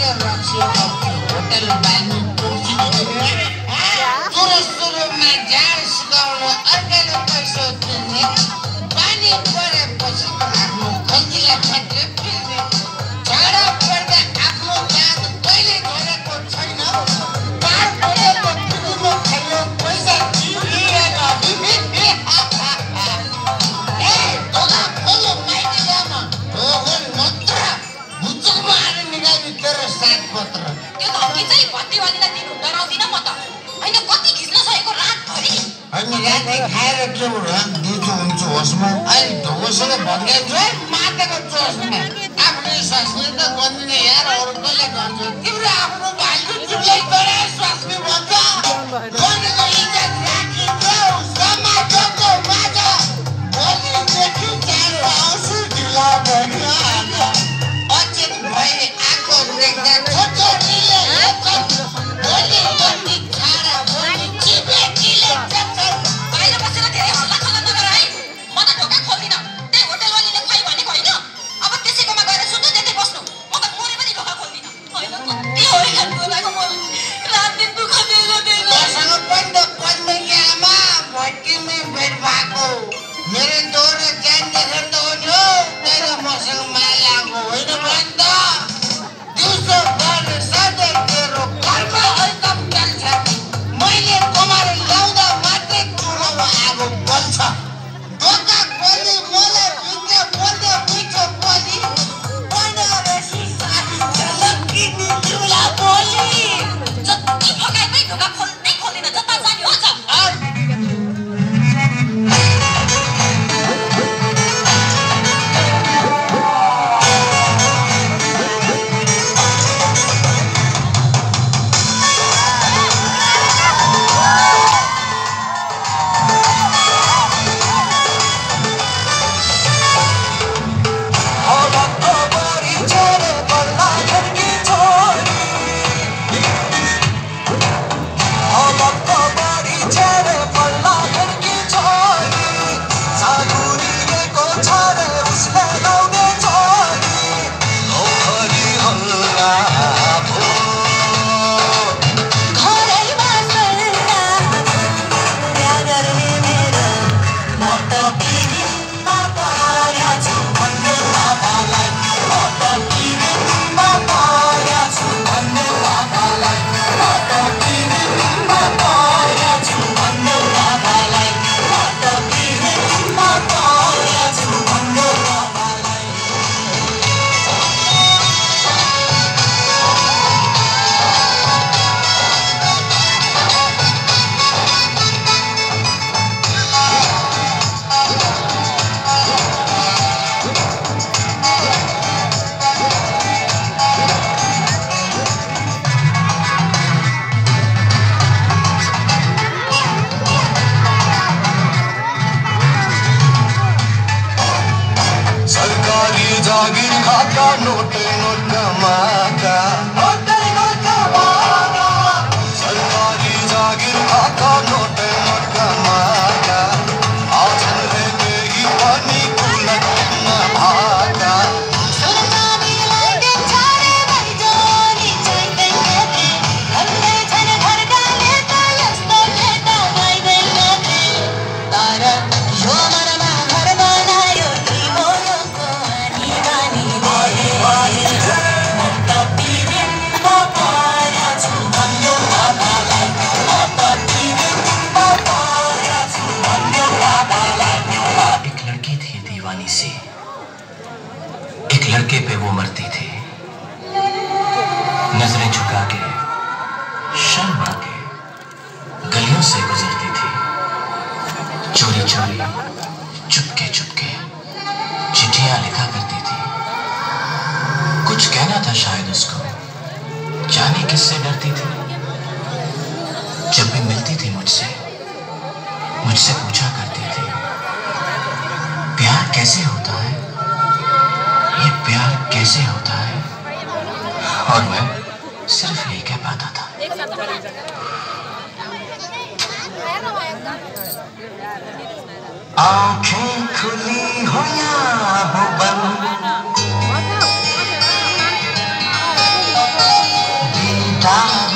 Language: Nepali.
होटल बाल्नु सुरु जाल सिकाउनु अर्काले पैसा तिर्ने पानी परेपछि आफ्नो खल्तीलाई मात्रै फिर्ने झगडा पर्दा आफ्नो जात कहिले झरेको छैन पार परेको पुग्नु खल्यो पैसा तिरिएर धोका खोलो माइतीमा ढोगन मात्र भुचुकमा आएर निकाल्नु तेरो सात पत्र त्यो धम्की चाहिँ भत्तीवालीलाई दिनु डराउँदिन म त हैन कति खिच्न सकेको रातभरि अनि रातै खाएर के भयो दिउँसो हुन्छ होसमा अहिले ढोगसँग भत्काइन्छ मातेको चोसमा आफ्नै स्वास्नी त गर्दिन यार अरू कसले गर्छ तिम्रो आफ्नो भाइको तिमीले गरे स्वास्नी भन्छ गर्नेको इज्जत राखिदेऊ समाजको माझ भोलिदेखि चारो आउँछु ढिला भयो अचेत भए आएको देख्दा छोटोटीले भोलि बत्ती छाडा भोलि चिबेटीले बाहिर बसेर धेरै हल्ला खल्ला नगर है म त ढोका खोल्दिन त्यही होटलवालीले खै भनेको हैन अब त्यसैकोमा गएर सुत्नु त्यतै बस्नु म त मोरे पनि ढोका खोल्दिन हैन कति हो यार बोलाको म रात दिन दुःख दिएर मसँग पनि त पढ्ने कि आमा भट्टीमै भेट भएको मेरो दोहोरो ज्ञान देखेर त हो नि तेरो मसँग माया लागेको होइन भन् त दिउँसो गर्ने सधैँ तेरो कर्म एकदम चल्छ मैले कमाएर ल्याउँदा मात्रै चुरोमा आगो बल्छ ढोका खोली मलाई भित्र बोल्दै मिठो बोली बनारसी साडी झलकिनी चुला बोली जति भगाइमै ढोका खोल्दै खोल्दिन जता जाने हो जा लड़के पे वो मरती थी नजरें झुका के शर्मा के गलियों से गुजरती थी चोरी चोरी चुपके चुपके चिट्ठियां लिखा करती थी कुछ कहना था शायद उसको जाने किससे डरती थी जब भी मिलती थी मुझसे पूछा करती थी प्यार कैसे होता है ये प्यार कैसे होता है और मैं सिर्फ यही कह पाता था आंखें खुली हो या हो बंद टाढा